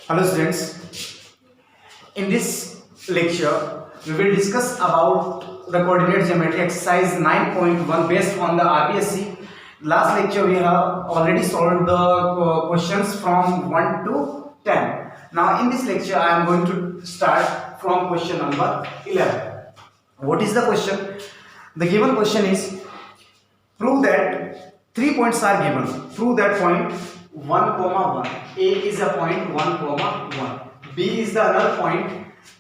Hello students, in this lecture we will discuss about the coordinate geometry exercise 9.1 based on the RBSE. Last lecture we have already solved the questions from 1 to 10. Now in this lecture I am going to start from question number 11. What is the question? The given question is, prove that 3 points are given. Prove that point 1, 1. A is a point 1, 1. B is the other point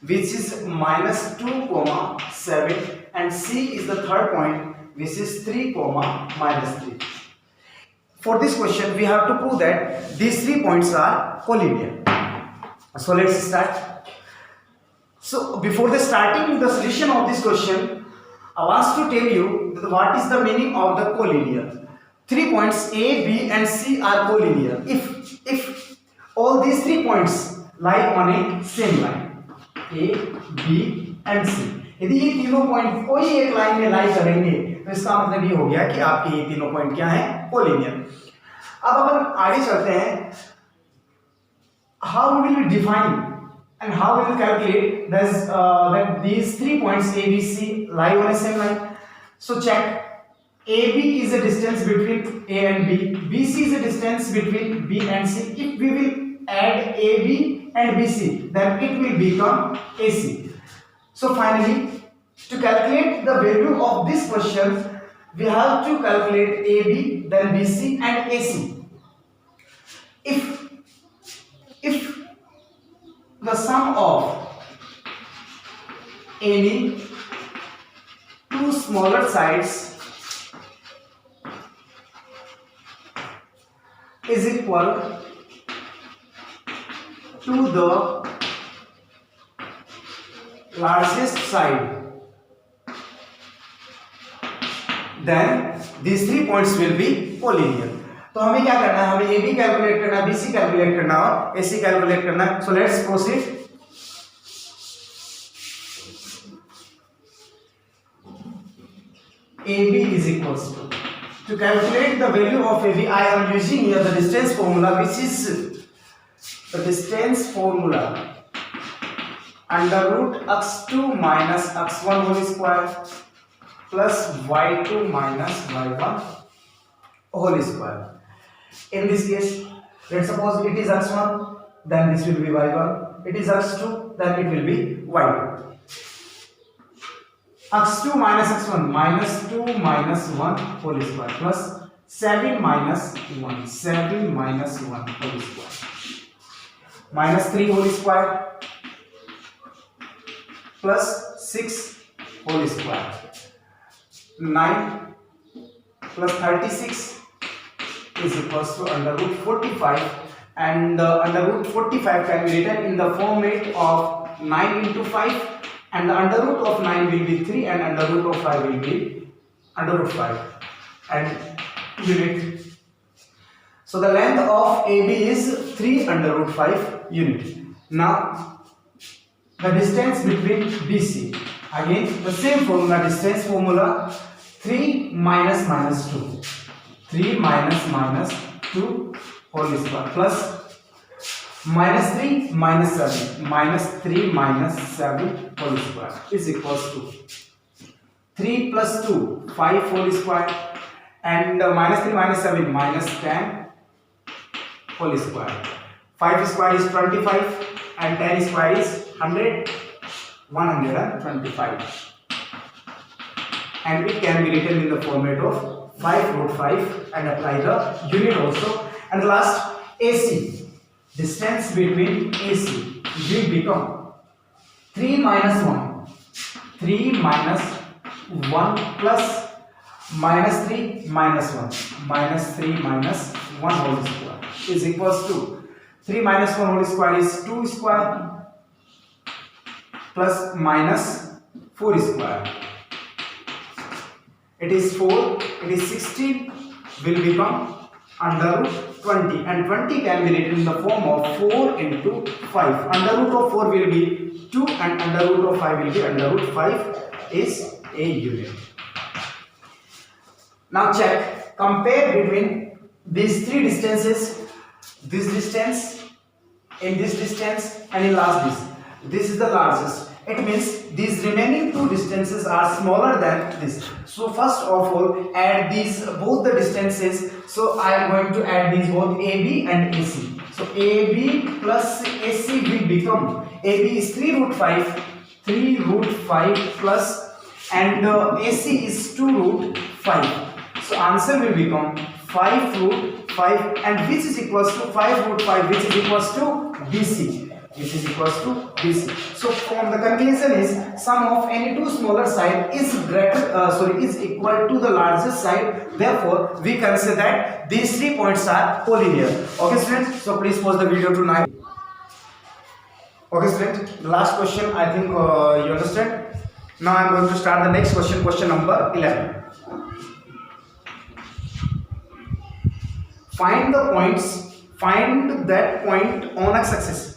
which is minus 2, 7, and C is the third point which is 3, minus 3. For this question we have to prove that these 3 points are collinear. So let's start. So before the starting the solution of this question, I want to tell you that what is the meaning of the collinear. 3 points A, B and C are collinear if all these 3 points lie on a same line, A, B and C. यदि ये तीनों point कोई एक line में लाई करेंगे तो इसका मतलब ये हो गया कि आपके ये तीनों पॉइंट क्या हैं, कोलिनियर. अब अपन आगे चलते हैं. How will we define and how will we calculate that these 3 points A, B, C lie on a same line? So check. AB is the distance between A and B. BC is the distance between B and C. If we will add AB and BC, then it will become AC. So finally, to calculate the value of this question, we have to calculate AB, then BC and AC. If the sum of any two smaller sides is equal to the largest side, then these 3 points will be collinear. तो हमें क्या करना है, हमें AB calculate करना है, BC calculate करना है और AC कैलकुलेट करना है. So let's proceed. AB is equals to calculate the value of AB, I am using here the distance formula, which is the distance formula under root x2 minus x1 whole square plus y2 minus y1 whole square. In this case, let's suppose it is x1, then this will be y1. It is x2, then it will be y2. x2 minus x1 minus 2 minus 1 whole square plus 7 minus 1 whole square minus 3 whole square plus 6 whole square. 9 plus 36 is equals to under root 45, and under root 45 can be written in the format of 9 into 5, and the under root of 9 will be 3 and under root of 5 will be under root 5 and unit. So the length of AB is 3 under root 5 unit. Now the distance between BC, again the same formula, distance formula, 3 minus minus 2, 3 minus minus 2 whole square plus minus 3 minus 7 minus 3 minus 7 whole square is equals to 3 plus 2 5 whole square and minus 3 minus 7 minus 10 whole square. 5 square is 25 and 10 square is 125, and it can be written in the format of 5 root 5 and apply the unit also. And last, AC, distance between AC will become 3 minus 1, 3 minus 1 plus minus 3 minus 1, minus 3 minus 1 whole square is equals to 3 minus 1 whole square is 2 square plus minus 4 square. It is 4, it is 16 will become under root 20, and 20 can be written in the form of 4 into 5. Under root of 4 will be 2 and under root of 5 will be under root 5 is a unit. Now check, compare between these three distances, this distance in this distance and in last this. This is the largest. It means these remaining two distances are smaller than this. So first of all, add these both the distances. So I am going to add these both AB and AC. So AB plus AC will become, AB is 3 root 5, 3 root 5 plus, and AC is 2 root 5. So answer will become 5 root 5, and which is equals to 5 root 5, which is equals to BC. Which is equals to BC. So from the conclusion is sum of any two smaller side is is equal to the largest side. Therefore, we can say that these 3 points are collinear. Okay, students. So please pause the video to now. Okay, students. The last question, I think you understand. Now I am going to start the next question. Question number 11. Find that point on x-axis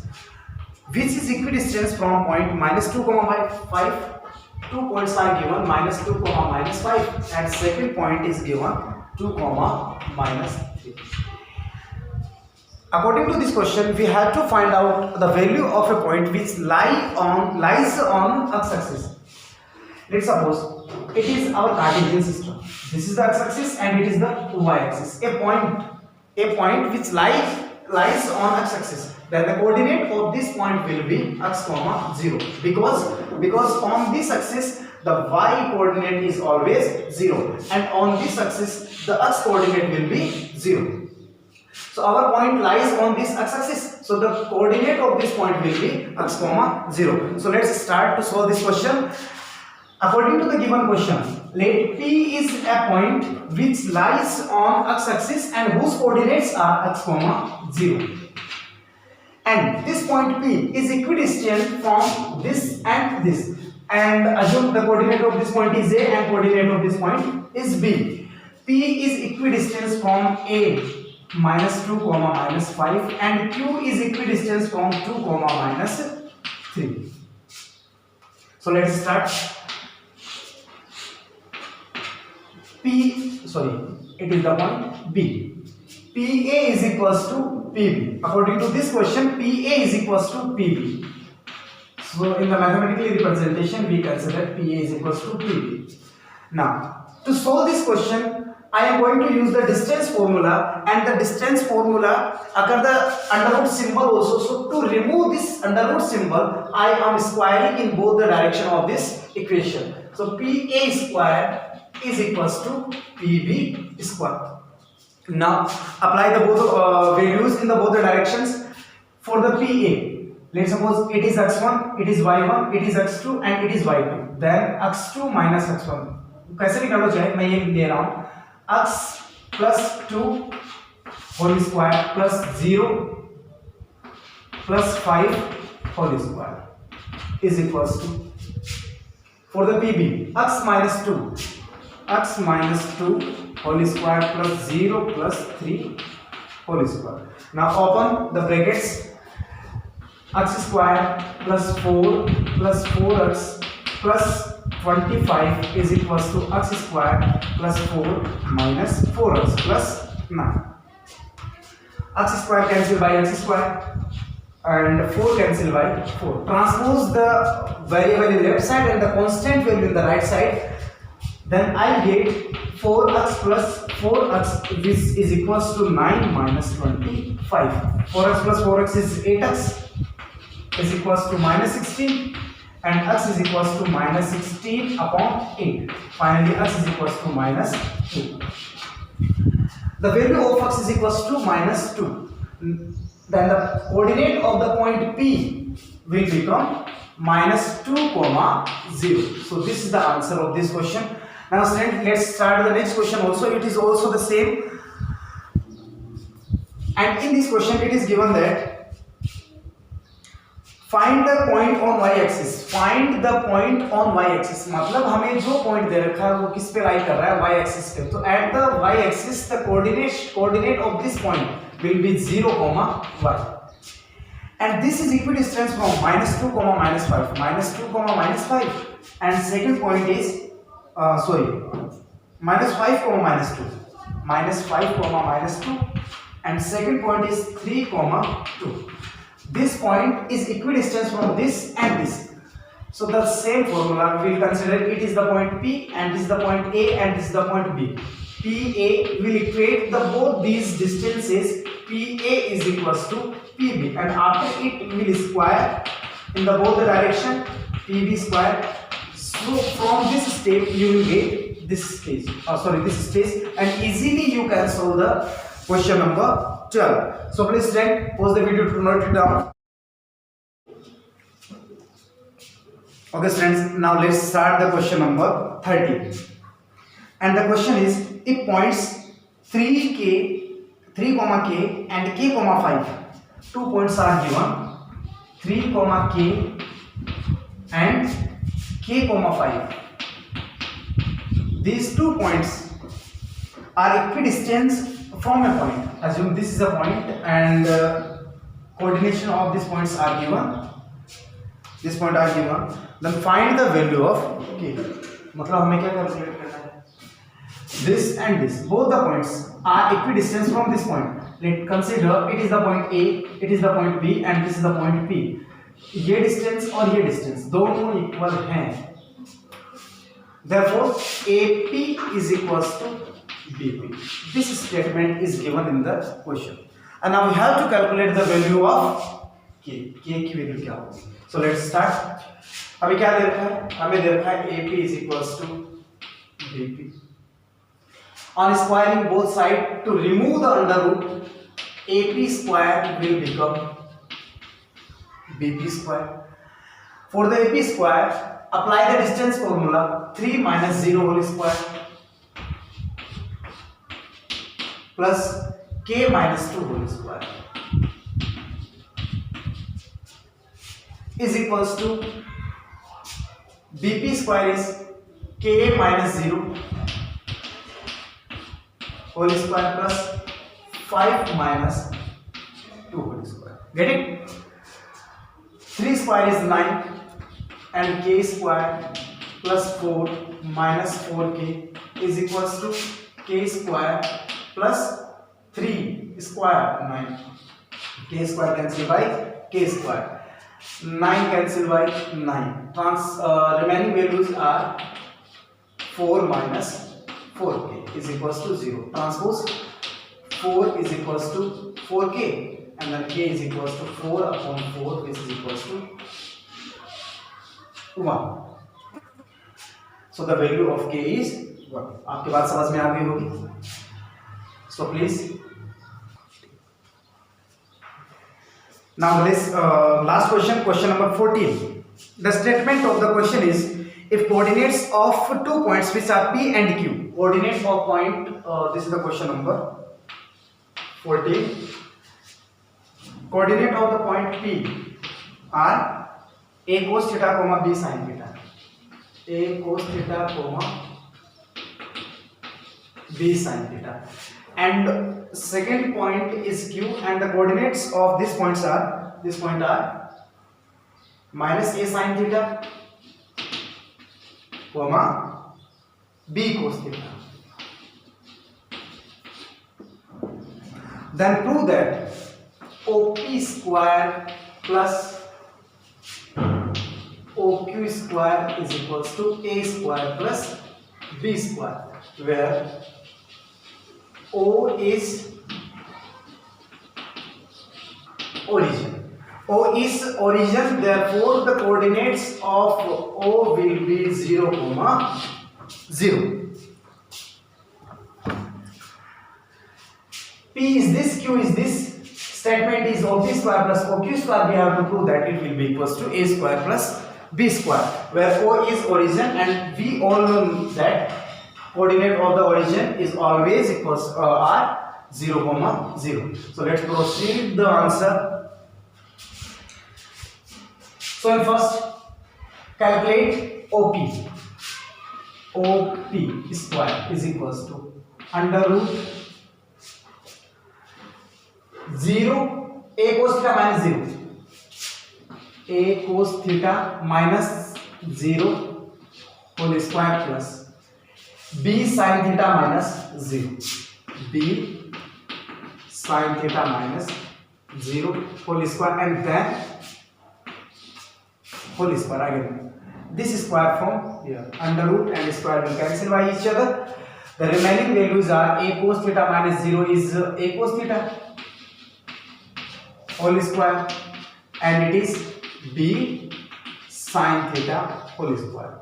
which is equidistant from point -2, -5. 2 points are given, -2, -5, and second point is given 2, -3. According to this question, we have to find out the value of a point which lies on x-axis. Let's suppose it is our Cartesian system. This is the x-axis and it is the y-axis. A point which lies on x-axis. Then the coordinate of this point will be x, 0, because on this axis the y coordinate is always 0, and on this axis the x coordinate will be 0. So our point lies on this x-axis, so the coordinate of this point will be x, 0. So let's start to solve this question. According to the given question, let P is a point which lies on x-axis and whose coordinates are x, 0. And this point P is equidistant from this and this, and assume the coordinate of this point is A and coordinate of this point is B. P is equidistant from A -2, -5, and Q is equidistant from 2, -3. So let's start. It is the point B. PA is equals to PB. According to this question, PA is equals to PB. So in the mathematical representation, we consider PA is equals to PB. Now, to solve this question, I am going to use the distance formula, and the distance formula occur the under root symbol also. So to remove this under root symbol, I am squaring in both the direction of this equation. So PA square is equals to PB square. Now apply the both values in the both the directions. For the PA, let's suppose it is x1, it is y1, it is x2 and it is y2. Then x2 minus x1. कैसे निकालो चाहे, मैं ये ले रहा हूँ x plus 2 whole square plus 0 plus 5 whole square is equals to, for the PB, x minus 2 whole square plus 0 plus 3 whole square. Now open the brackets. X square plus 4 plus 4x plus 25 is equals to x square plus 4 minus 4x plus 9. X square cancel by x square and 4 cancel by 4. Transpose the variable in left side and the constant value in the right side. Then I get 4x plus 4x, which is equals to 9 minus 25. 4x plus 4x is 8x is equals to minus 16, and x is equals to minus 16 upon 8. Finally, x is equals to minus 2. The value of x is equals to minus 2. Then the coordinate of the point P will become minus 2, 0. So this is the answer of this question. Now students, let's start the next question also. It is also the same. And in this question it is given that find the point on y-axis. Find the point on y-axis. मतलब हमें जो point दे रखा है वो किस पे lie कर रहा है, y-axis पे. तो at the y-axis the coordinate of this point will be 0, y. And this is equidistant from minus 2, minus 5. Minus 2, minus 5. And second point is minus 5, minus 2. Minus 5, minus 2. And second point is 3, 2. this point is equidistant from this and this. So the same formula we will consider, it is the point P and this is the point A and this is the point B. PA will equate the both these distances. PA is equals to PB, and after it will square in the both the direction PB square. So from this step you will get this stage, this stage, and easily you can solve the question number 12. So please friend, pause the video to note it down. Okay friends, now let's start the question number 13. And the question is, if points 3, K and K, 5, 2 points are given, 3, K and K, 5. These 2 points are equidistant from a point. Assume this is a point and coordination of these points are given. This point are given. Then find the value of K. मतलब हमें क्या calculate करना है? This and this, both the points are equidistant from this point. Let's consider it is the point A, it is the point B, and this is the point P. ये distance और ये distance दोनों equal हैं. Therefore, AP is equals to BP. This statement is given in the question. And now we have to calculate the value of K. K की value क्या होगी? So let's start. अभी क्या दे रखा है? हमें दे रखा है AP is equals to BP. On squaring both sides to remove the under root, AP square will become BP square. For the AP square, apply the distance formula 3 minus 0 whole square plus K minus 2 whole square is equals to BP square is K minus 0 whole square plus 5 minus 2 whole square. Get it? 3 square is 9 and K square plus 4 minus 4K is equals to K square plus 3 square 9. K square cancel by K square. 9 cancel by 9. Remaining values are 4 minus 4K is equals to 0. Transpose 4 is equals to 4K and then K is equals to 4 upon 4 which is equals to 1. So the value of K is 1. आपके बात समझ में आ गई होगी. So please. Now this last question, question number 14. The statement of the question is, if coordinates of 2 points which are P and Q, coordinate of point, this is the question number 14. Coordinate of the point P are A cos theta comma B sin theta. A cos theta comma B sin theta. And second point is Q, and the coordinates of these points are, minus A sin theta comma B cos theta. Then prove that OP square plus OQ square is equals to A square plus B square, where O is origin. O is origin, therefore the coordinates of O will be 0, 0. P is this, Q is this. Statement is OP square plus OQ square. We have to prove that it will be equals to A square plus B square, where O is origin and we all know that coordinate of the origin is always equals are 0, 0. So let's proceed the answer. So in first, calculate OP. OP square is equals to under root 0 A cos theta minus 0. A cos theta minus 0 whole square plus B sin theta minus 0. B sin theta minus 0 whole square and then whole square again. This square from here, under root and square will cancel by each other. The remaining values are a cos theta minus 0 is a cos theta whole square and it is b sin theta whole square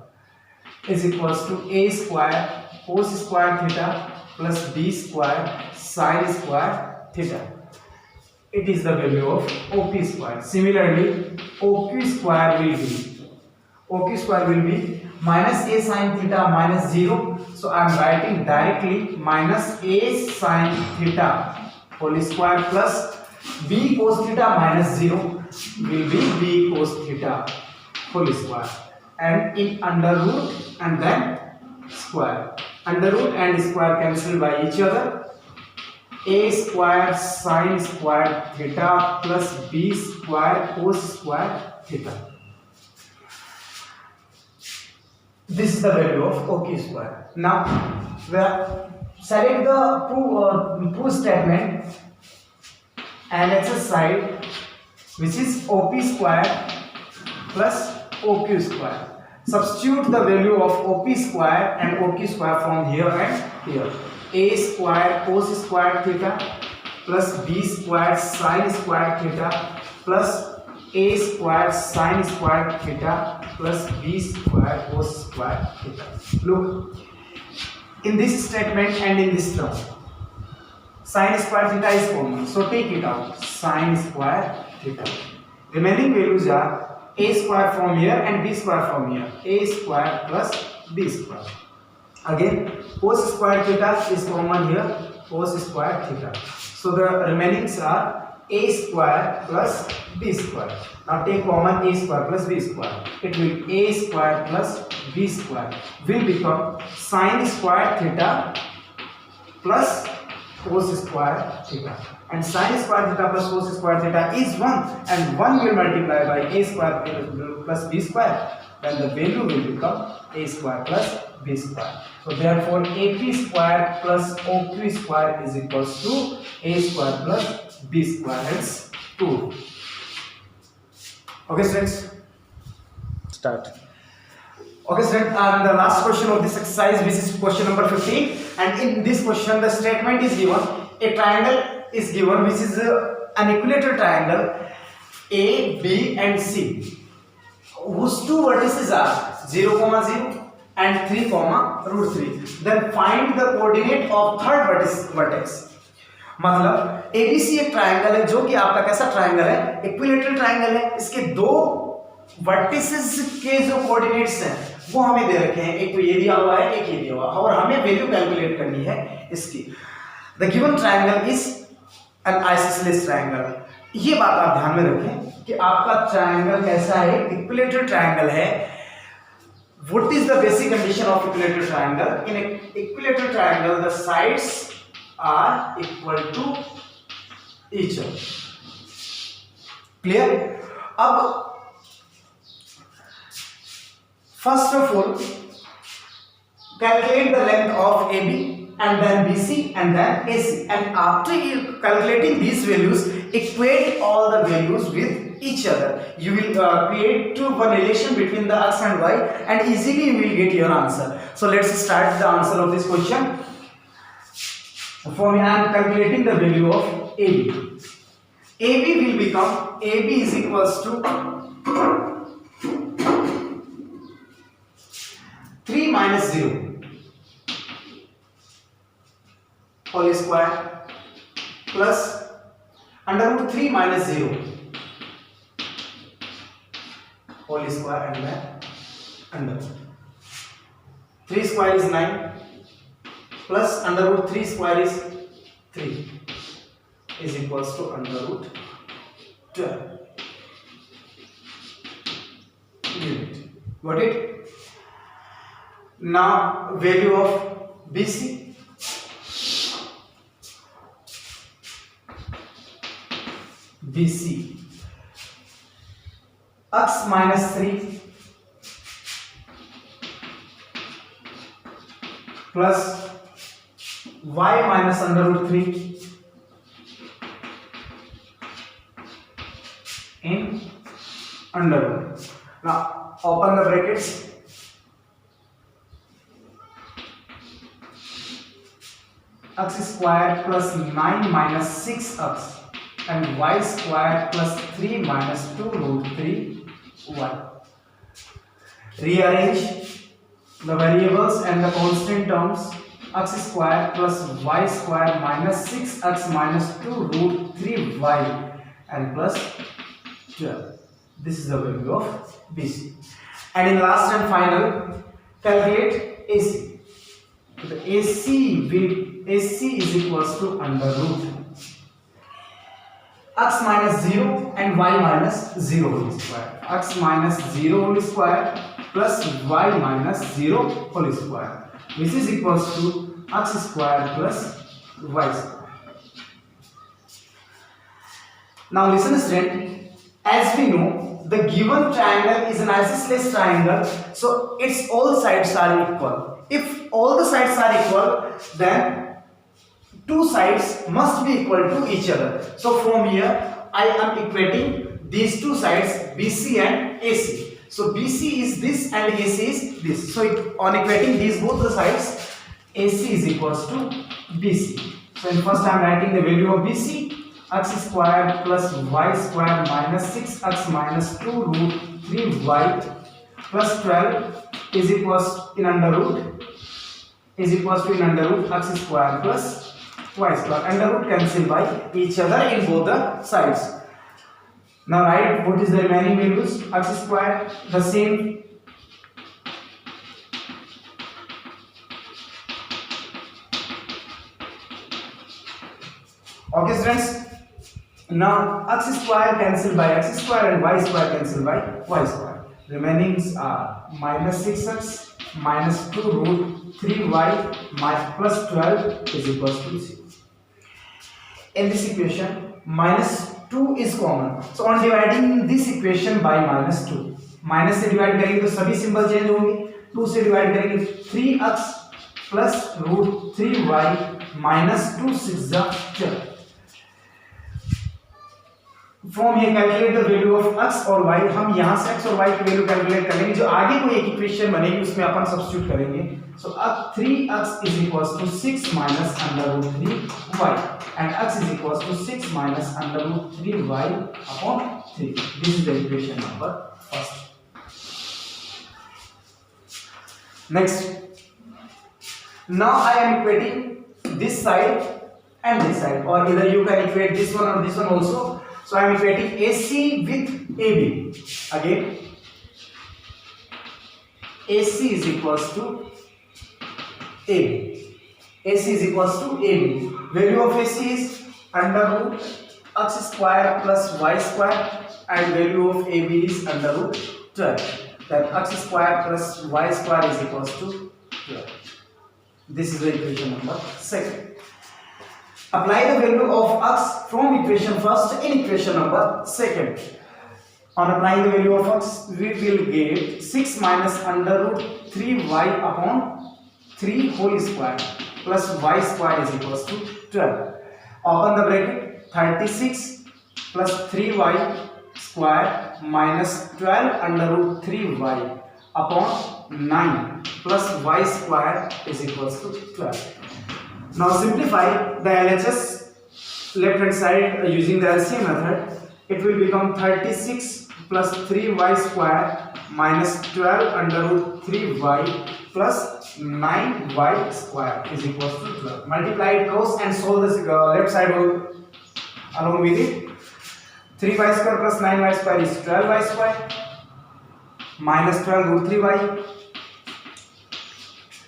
is equals to a square cos square theta plus b square sin square theta. It is the value of OP square. Similarly, OQ square will be minus a sin theta minus 0. So I am writing directly minus a sin theta whole square plus b cos theta minus 0 will be b cos theta whole square and in under root and then square. Under root and square cancel by each other. A square sin square theta plus b square cos square theta. This is the value of OQ square. Now, select the proof statement and exercise which is OP square plus OQ square. Substitute the value of OP square and OQ square from here and here. A square cos square theta plus b square sin square theta plus a square sin square theta plus b square cos square theta. Look, in this statement and in this term, sin square theta is common, so take it out. Sin square theta. Remaining values are a square from here and b square from here. A square plus b square. Again, cos square theta is common here. Cos square theta. So the remainings are a square plus b square. Now take common a square plus b square. It will a square plus b square will become sin square theta plus cos square theta. And sin square theta plus cos square theta is 1 and 1 will multiply by a square plus b square. Then the value will become a square plus b square. So therefore AP square plus OQ square is equals to a square plus b square. Hence 2. Okay students, start. Okay students, and the last question of this exercise, which is question number 15, and in this question the statement is given, a triangle is given which is an equilateral triangle A, B and C, whose two vertices are 0, 0 and 3, root 3. Then find the coordinate of third vertex. मतलब ABC एक triangle है जो कि आपका कैसा triangle है, equilateral triangle है. इसके दो वर्टिसेस के जो कोऑर्डिनेट्स हैं वो हमें दे रखे हैं, एक तो ये दिया हुआ है, एक ये दिया हुआ है, और हमें वैल्यू कैलकुलेट करनी है इसकी. The given triangle is an isosceles triangle. ये बात आप ध्यान में रखें कि आपका ट्रायंगल कैसा है, इक्विलेटरल ट्रायंगल है. What is the basic condition of equilateral triangle? In an equilateral triangle, the sides are equal to each other. Clear? अब first of all, calculate the length of AB and then BC and then AC. And after calculating these values, equate all the values with each other. You will create one relation between the x and y and easily you will get your answer. So let's start the answer of this question. For me, I am calculating the value of AB. AB will become, AB is equals to 3 minus 0 whole square plus under root 3 minus 0 whole square and then under root 3 square is 9 plus under root 3 square is 3 is equals to under root 12 unit. Got it? Now value of BC, x minus 3 plus y minus under root 3 under root. Now open the brackets. X square plus 9 minus 6x and y square plus 3 minus 2 root 3y. Rearrange the variables and the constant terms. X square plus y square minus 6x minus 2 root 3y and plus 12. This is the value of BC. And in last and final, calculate AC. So the AC is equals to under root x minus 0 and y minus 0 whole square. X minus 0 whole square plus y minus 0 whole square, which is equals to x square plus y square. Now listen student, as we know the given triangle is an isosceles triangle, so its all sides are equal. If all the sides are equal, then two sides must be equal to each other. So from here I am equating these two sides BC and AC. So BC is this and AC is this. So on equating these both the sides, AC is equals to BC. So in first I am writing the value of BC, x square plus y square minus 6x minus 2 root 3y plus 12 is equals in under root x square plus y square. Under root cancel by each other in both the sides. Now write what is the remaining values. X square the same, okay friends. Now x square cancel by x square and y square cancel by y square. Remainings are minus 6x minus 2 root 3y plus 12 is equals to 0. In this equation minus 2 is common, so on dividing this equation by minus 2, minus से divide करेंगे तो सभी symbol change होंगे, 2 से divide करेंगे 3x plus root 3y minus 2 6 12. From ये calculate the value of x और y. हम यहाँ से x और y की वैल्यू कैलकुलेट करेंगे, जो आगे कोई एक इक्वेशन बनेगी उसमें अपन सब्स्टिट्यूट करेंगे. सो अब 3x is equals to 6 minus under root 3y and x is equals to 6 minus under root 3y upon 3. This is the equation number first. Next, now I am equating this side and this side, or either you can equate this one or this one also. So I am equating AC with AB. Again, AC is equals to AB. AC is equals to AB. Value of AC is under root x square plus y square and value of AB is under root 12. Then x square plus y square is equals to 12. This is the equation number second. Apply the value of x from equation first in equation number second. On applying the value of x, we will get 6 minus under root 3y upon 3 whole square plus y square is equals to 12. Open the bracket. 36 plus 3y square minus 12 under root 3y upon 9 plus y square is equals to 12. Now simplify the LHS left hand side using the LCM method. It will become 36 plus 3y square minus 12 under root 3y plus 9y square is equals to 12. Multiply it cross and solve this left side along with it. 3y square plus 9y square is 12y square minus 12 root 3y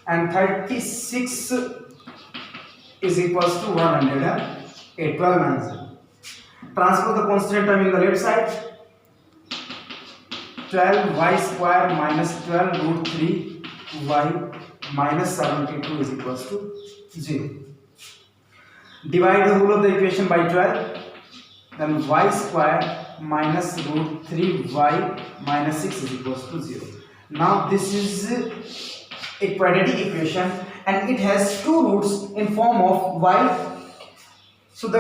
and 36 is equals to 108. 12 9. Transfer the constant term in the left side. 12y square minus 12 root 3y minus 72 is equals to 0. Divide the whole of the equation by 12. Then y square minus root 3y minus 6 is equals to 0. Now this is a quadratic equation and it has two roots in form of y. So to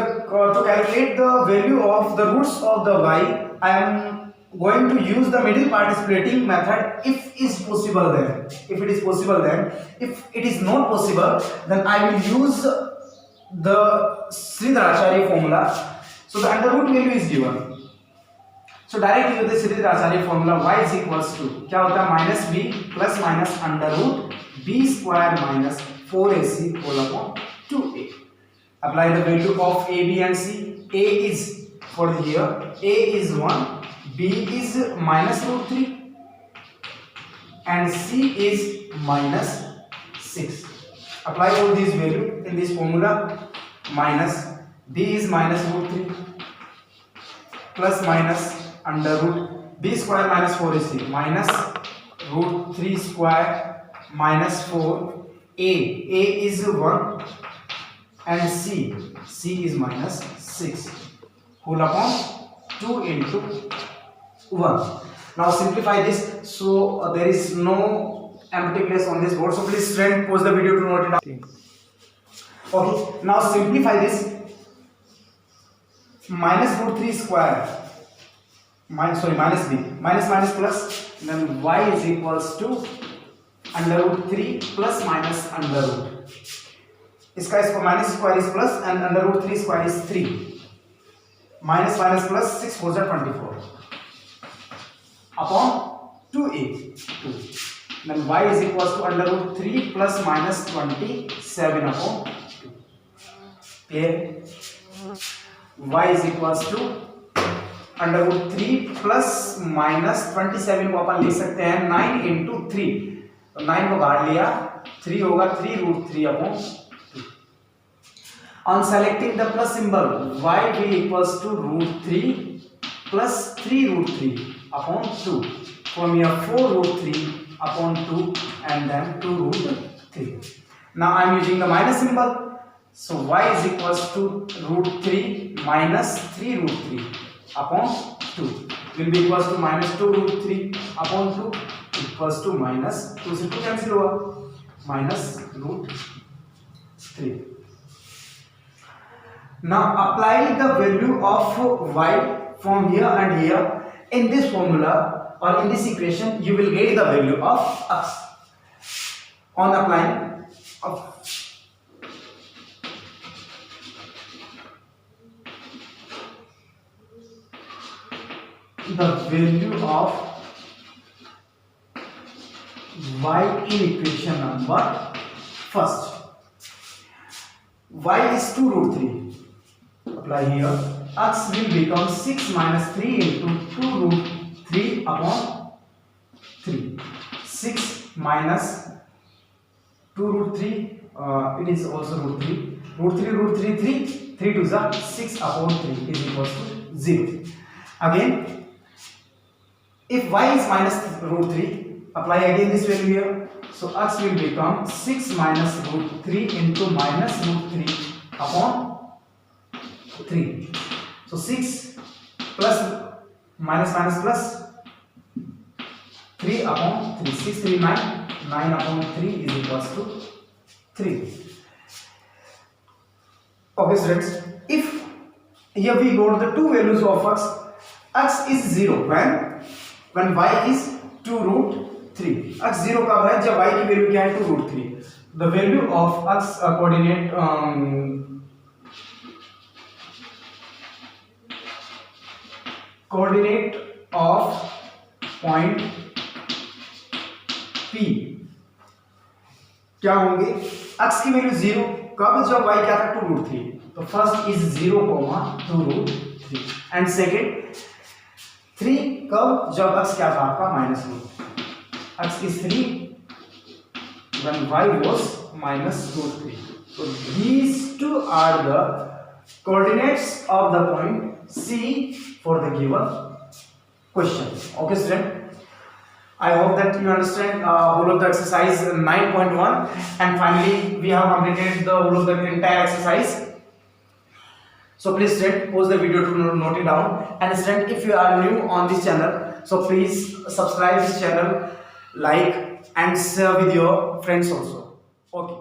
calculate the value of the roots of the y, I am going to use the middle part splitting method if is possible then. If it is possible then. If it is not possible, then I will use the Sridharacharya formula. So the under root value is given. So directly with the Sridharacharya formula, y is equals to क्या होता है minus b plus minus under root b square minus 4ac whole upon 2a. Apply the value of a, b and c. A is for here, a is 1, b is minus root 3 and c is minus 6. Apply all these value in this formula. Minus b is minus root 3 plus minus under root b square minus 4ac minus root 3 square minus 4. A is 1 and c is minus 6 whole upon 2 into 1. Now simplify this, so there is no empty place on this board, so please student pause the video to note it down. Okay, now simplify this. Minus root 3 square minus b minus minus plus, then y is equals to under root 3 plus minus under root. इसका minus square is plus and under root 3 square is 3 minus minus plus 6 4 24 upon 2a 2. Then y is equals to under root 3 plus minus 27 upon 2. Clear? Y is equals to under root 3 plus minus 27 को अपन लिख सकते हैं 9 into 3. तो 9 को बाहर लिया 3 होगा 3 root 3 upon. On selecting the plus symbol, y will equals to root 3 plus 3 root 3 upon 2. From here 4 root 3 upon 2 and then 2 root 3. Now I am using the minus symbol. So y is equals to root 3 minus 3 root 3 upon 2 will be equals to minus 2 root 3 upon 2 equals to minus 2 से 2 cancel हुआ minus root 3. Now apply the value of y from here and here in this formula or in this equation. You will get the value of x on applying of the value of y in equation number first. Y is 2 root 3. Apply here. X will become 6 minus 3 into 2 root 3 upon 3. 6 minus 2 root 3. It is also root 3. Root 3 root 3 3. 3 to the 6 upon 3 is equals to 0. Again, if y is minus root 3, apply again this value here. So x will become 6 minus root 3 into minus root 3 upon 3. So 6 plus minus minus plus 3 upon 3. 6 3 9. 9 upon 3 is equals to 3. Okay students, if here we got the two values of x. X is 0 when y is 2 root 3. x 0 कब है जब y की value क्या है 2 root 3. The value of x coordinate of point P क्या होंगे. x की value 0 कब जब y क्या था 2 root 3. तो first is 0, 2 root 3 and second 3 कब जब x क्या था आपका minus root. x is 3 when y was minus root 3. So these two are the coordinates of the point C for the given question. Okay student, I hope that you understand whole of the exercise 9.1 and finally we have completed the whole of the entire exercise. So please student pause the video to note it down, and student if you are new on this channel, so please subscribe this channel, like and share with your friends also. Okay.